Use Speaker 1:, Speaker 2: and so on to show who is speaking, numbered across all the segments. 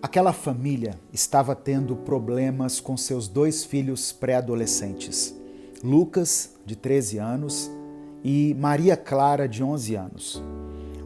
Speaker 1: Aquela família estava tendo problemas com seus dois filhos pré-adolescentes, Lucas, de 13 anos, e Maria Clara, de 11 anos.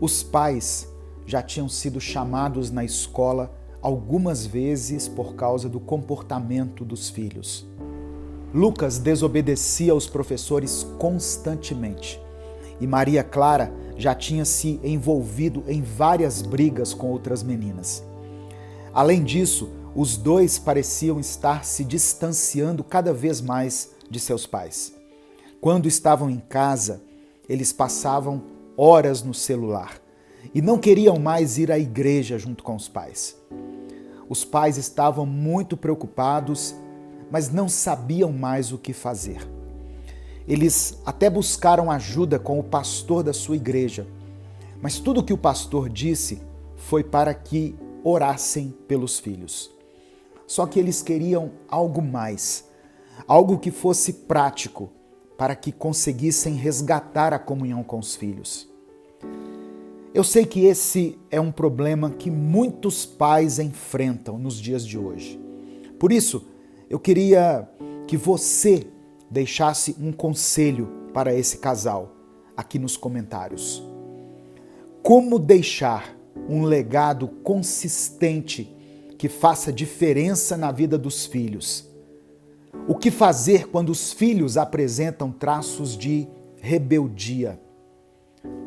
Speaker 1: Os pais já tinham sido chamados na escola algumas vezes por causa do comportamento dos filhos. Lucas desobedecia aos professores constantemente e Maria Clara já tinha se envolvido em várias brigas com outras meninas. Além disso, os dois pareciam estar se distanciando cada vez mais de seus pais. Quando estavam em casa, eles passavam horas no celular e não queriam mais ir à igreja junto com os pais. Os pais estavam muito preocupados, mas não sabiam mais o que fazer. Eles até buscaram ajuda com o pastor da sua igreja, mas tudo o que o pastor disse foi para que orassem pelos filhos. Só que eles queriam algo mais, algo que fosse prático, para que conseguissem resgatar a comunhão com os filhos. Eu sei que esse é um problema que muitos pais enfrentam nos dias de hoje. Por isso, eu queria que você deixasse um conselho para esse casal aqui nos comentários. Como deixar um legado consistente que faça diferença na vida dos filhos? O que fazer quando os filhos apresentam traços de rebeldia?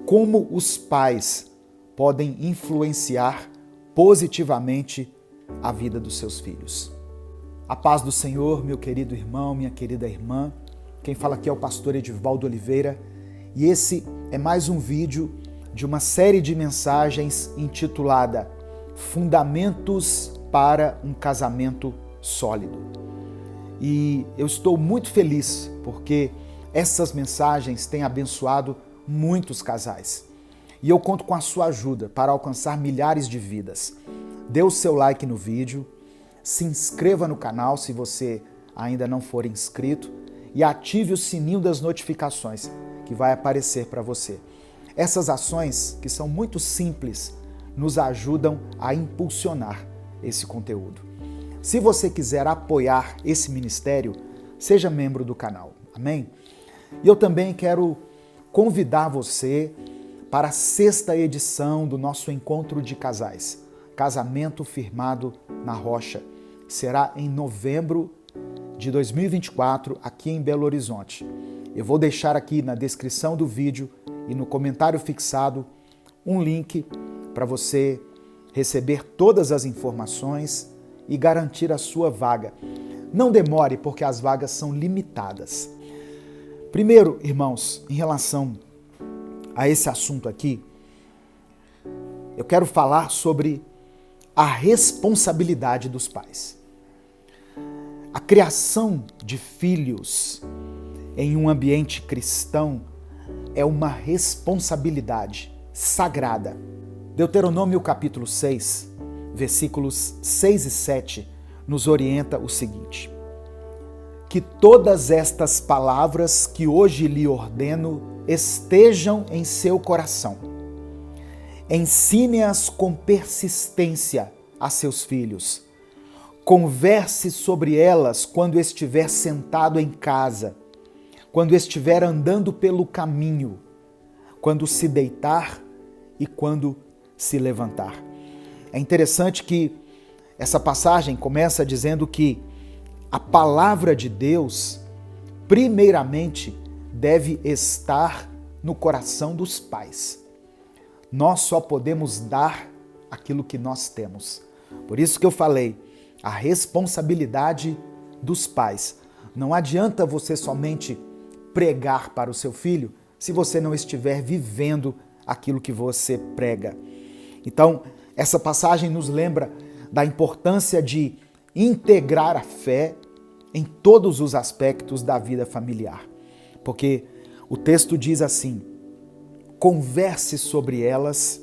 Speaker 1: Como os pais podem influenciar positivamente a vida dos seus filhos? A paz do Senhor, meu querido irmão, minha querida irmã. Quem fala aqui é o pastor Edivaldo Oliveira e esse é mais um vídeo de uma série de mensagens intitulada Fundamentos para um Casamento Sólido. E eu estou muito feliz porque essas mensagens têm abençoado muitos casais. E eu conto com a sua ajuda para alcançar milhares de vidas. Dê o seu like no vídeo, se inscreva no canal se você ainda não for inscrito e ative o sininho das notificações que vai aparecer para você. Essas ações, que são muito simples, nos ajudam a impulsionar esse conteúdo. Se você quiser apoiar esse ministério, seja membro do canal. Amém? E eu também quero convidar você para a 6ª edição do nosso encontro de casais, Casamento Firmado na Rocha. Será em novembro de 2024, aqui em Belo Horizonte. Eu vou deixar aqui na descrição do vídeo e no comentário fixado um link para você receber todas as informações e garantir a sua vaga. Não demore, porque as vagas são limitadas. Primeiro, irmãos, em relação a esse assunto aqui, eu quero falar sobre a responsabilidade dos pais. A criação de filhos em um ambiente cristão é uma responsabilidade sagrada. Deuteronômio capítulo 6, versículos 6 e 7, nos orienta o seguinte: que todas estas palavras que hoje lhe ordeno estejam em seu coração. Ensine-as com persistência a seus filhos. Converse sobre elas quando estiver sentado em casa, quando estiver andando pelo caminho, quando se deitar e quando se levantar. É interessante que essa passagem começa dizendo que a palavra de Deus, primeiramente, deve estar no coração dos pais. Nós só podemos dar aquilo que nós temos. Por isso que eu falei, a responsabilidade dos pais. Não adianta você somente pregar para o seu filho se você não estiver vivendo aquilo que você prega. Então, essa passagem nos lembra da importância de integrar a fé em todos os aspectos da vida familiar. Porque o texto diz assim: converse sobre elas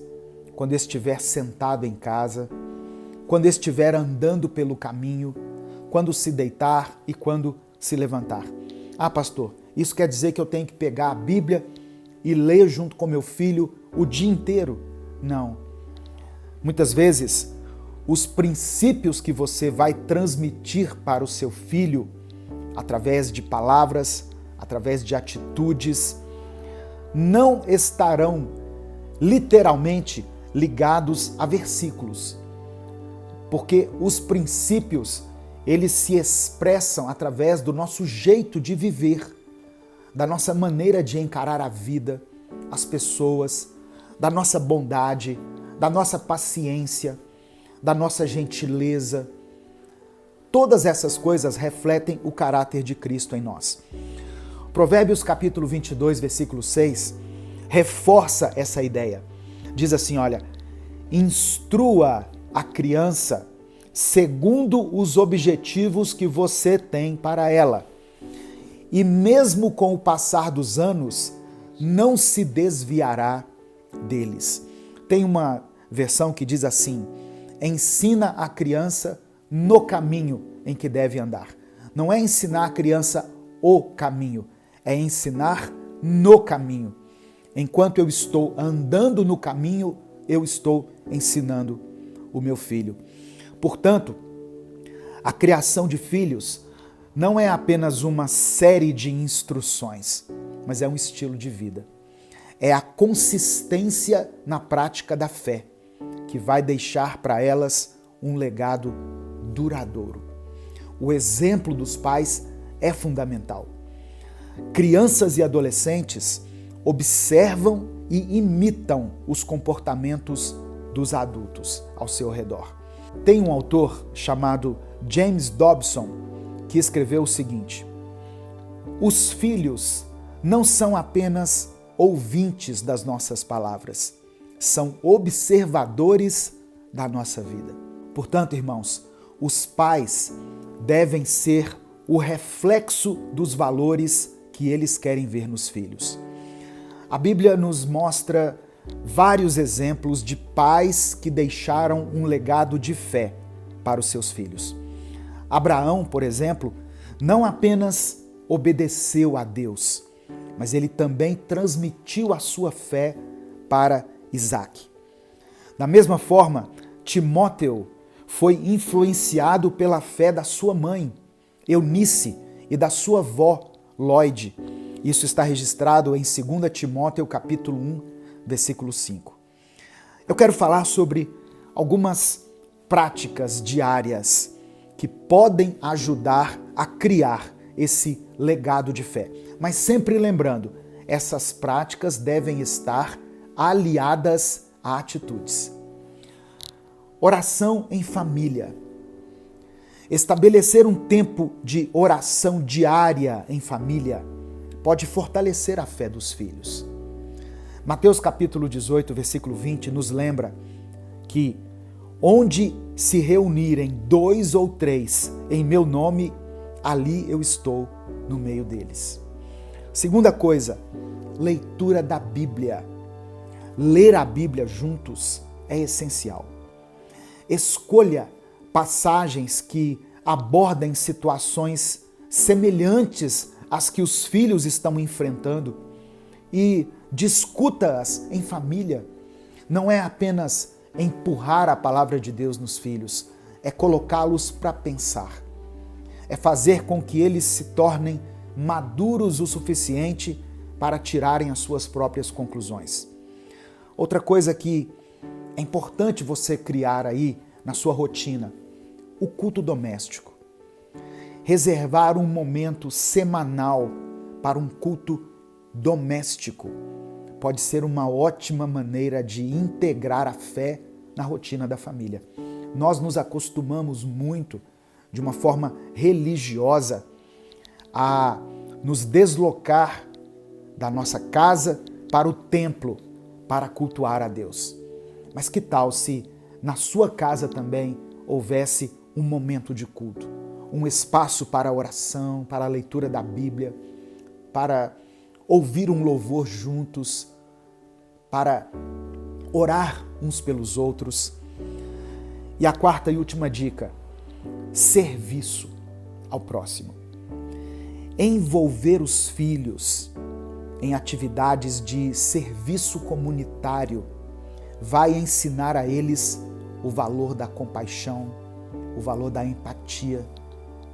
Speaker 1: quando estiver sentado em casa, quando estiver andando pelo caminho, quando se deitar e quando se levantar. Ah, pastor, isso quer dizer que eu tenho que pegar a Bíblia e ler junto com meu filho o dia inteiro? Não. Muitas vezes, os princípios que você vai transmitir para o seu filho, através de palavras, através de atitudes, não estarão literalmente ligados a versículos, porque os princípios, eles se expressam através do nosso jeito de viver, da nossa maneira de encarar a vida, as pessoas, da nossa bondade, da nossa paciência, da nossa gentileza. Todas essas coisas refletem o caráter de Cristo em nós. Provérbios capítulo 22, versículo 6, reforça essa ideia. Diz assim, olha, instrua a criança segundo os objetivos que você tem para ela. E mesmo com o passar dos anos, não se desviará deles. Tem uma versão que diz assim, ensina a criança no caminho em que deve andar. Não é ensinar a criança o caminho, é ensinar no caminho. Enquanto eu estou andando no caminho, eu estou ensinando o meu filho. Portanto, a criação de filhos não é apenas uma série de instruções, mas é um estilo de vida. É a consistência na prática da fé que vai deixar para elas um legado duradouro. O exemplo dos pais é fundamental. Crianças e adolescentes observam e imitam os comportamentos dos adultos ao seu redor. Tem um autor chamado James Dobson que escreveu o seguinte: os filhos não são apenas ouvintes das nossas palavras, são observadores da nossa vida. Portanto, irmãos, os pais devem ser o reflexo dos valores que eles querem ver nos filhos. A Bíblia nos mostra vários exemplos de pais que deixaram um legado de fé para os seus filhos. Abraão, por exemplo, não apenas obedeceu a Deus, mas ele também transmitiu a sua fé para Isaque. Da mesma forma, Timóteo foi influenciado pela fé da sua mãe, Eunice, e da sua avó, Lloyd. Isso está registrado em 2 Timóteo capítulo 1, versículo 5. Eu quero falar sobre algumas práticas diárias que podem ajudar a criar esse legado de fé. Mas sempre lembrando, essas práticas devem estar aliadas a atitudes. Oração em família. Estabelecer um tempo de oração diária em família pode fortalecer a fé dos filhos. Mateus capítulo 18, versículo 20 nos lembra que onde se reunirem 2 ou 3 em meu nome, ali eu estou no meio deles. Segunda coisa, leitura da Bíblia. Ler a Bíblia juntos é essencial. Escolha passagens que abordem situações semelhantes às que os filhos estão enfrentando e discuta-as em família. Não é apenas empurrar a palavra de Deus nos filhos, é colocá-los para pensar. É fazer com que eles se tornem maduros o suficiente para tirarem as suas próprias conclusões. Outra coisa que é importante você criar aí na sua rotina, o culto doméstico. Reservar um momento semanal para um culto doméstico pode ser uma ótima maneira de integrar a fé na rotina da família. Nós nos acostumamos muito, de uma forma religiosa, a nos deslocar da nossa casa para o templo para cultuar a Deus. Mas que tal se na sua casa também houvesse um momento de culto, um espaço para a oração, para a leitura da Bíblia, para ouvir um louvor juntos, para orar uns pelos outros. E a quarta e última dica, serviço ao próximo. Envolver os filhos em atividades de serviço comunitário vai ensinar a eles o valor da compaixão, o valor da empatia,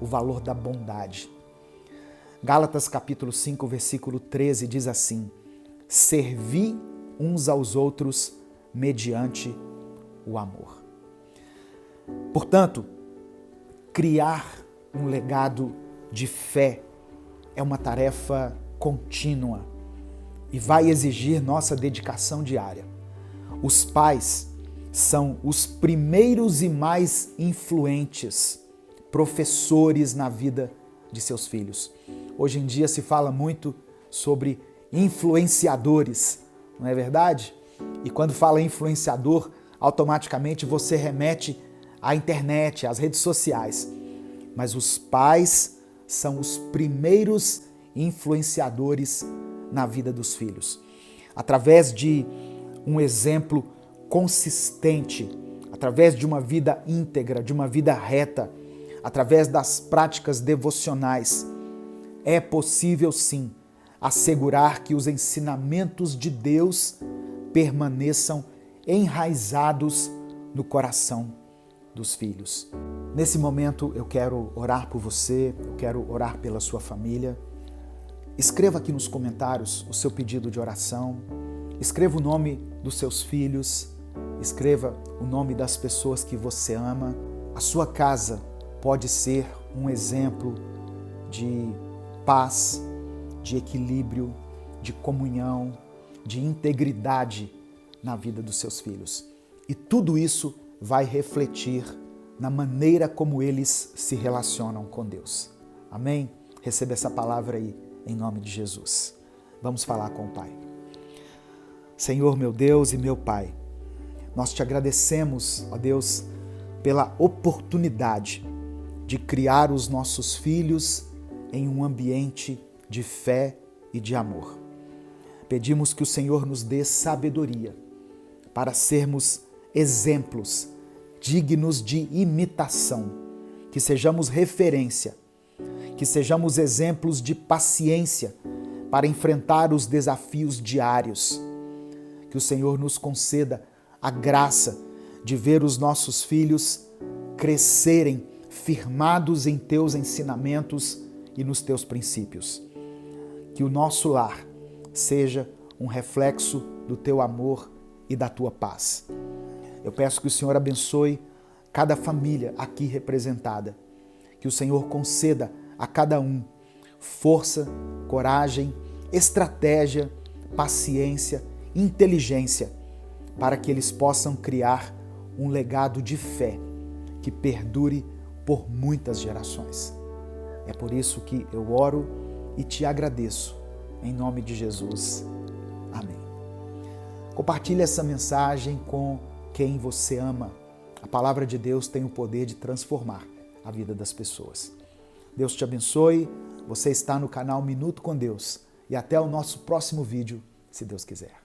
Speaker 1: o valor da bondade. Gálatas capítulo 5, versículo 13 diz assim: servi uns aos outros mediante o amor. Portanto, criar um legado de fé é uma tarefa contínua e vai exigir nossa dedicação diária. Os pais são os primeiros e mais influentes professores na vida de seus filhos. Hoje em dia se fala muito sobre influenciadores, não é verdade? E quando fala influenciador, automaticamente você remete à internet, às redes sociais. Mas os pais são os primeiros influenciadores na vida dos filhos. Através de um exemplo consistente, através de uma vida íntegra, de uma vida reta, através das práticas devocionais, é possível sim assegurar que os ensinamentos de Deus permaneçam enraizados no coração dos filhos. Nesse momento eu quero orar por você, eu quero orar pela sua família. Escreva aqui nos comentários o seu pedido de oração, escreva o nome dos seus filhos, escreva o nome das pessoas que você ama. A sua casa pode ser um exemplo de paz, de equilíbrio, de comunhão, de integridade na vida dos seus filhos. E tudo isso vai refletir na maneira como eles se relacionam com Deus. Amém? Receba essa palavra aí, em nome de Jesus. Vamos falar com o Pai. Senhor, meu Deus e meu Pai, nós te agradecemos, ó Deus, pela oportunidade de criar os nossos filhos em um ambiente de fé e de amor. Pedimos que o Senhor nos dê sabedoria para sermos exemplos dignos de imitação, que sejamos referência, que sejamos exemplos de paciência para enfrentar os desafios diários. Que o Senhor nos conceda a graça de ver os nossos filhos crescerem firmados em teus ensinamentos e nos teus princípios. Que o nosso lar seja um reflexo do teu amor e da tua paz. Eu peço que o Senhor abençoe cada família aqui representada. Que o Senhor conceda a cada um força, coragem, estratégia, paciência, inteligência, para que eles possam criar um legado de fé que perdure por muitas gerações. É por isso que eu oro e te agradeço, em nome de Jesus. Amém. Compartilhe essa mensagem com quem você ama. A palavra de Deus tem o poder de transformar a vida das pessoas. Deus te abençoe. Você está no canal Minuto com Deus. E até o nosso próximo vídeo, se Deus quiser.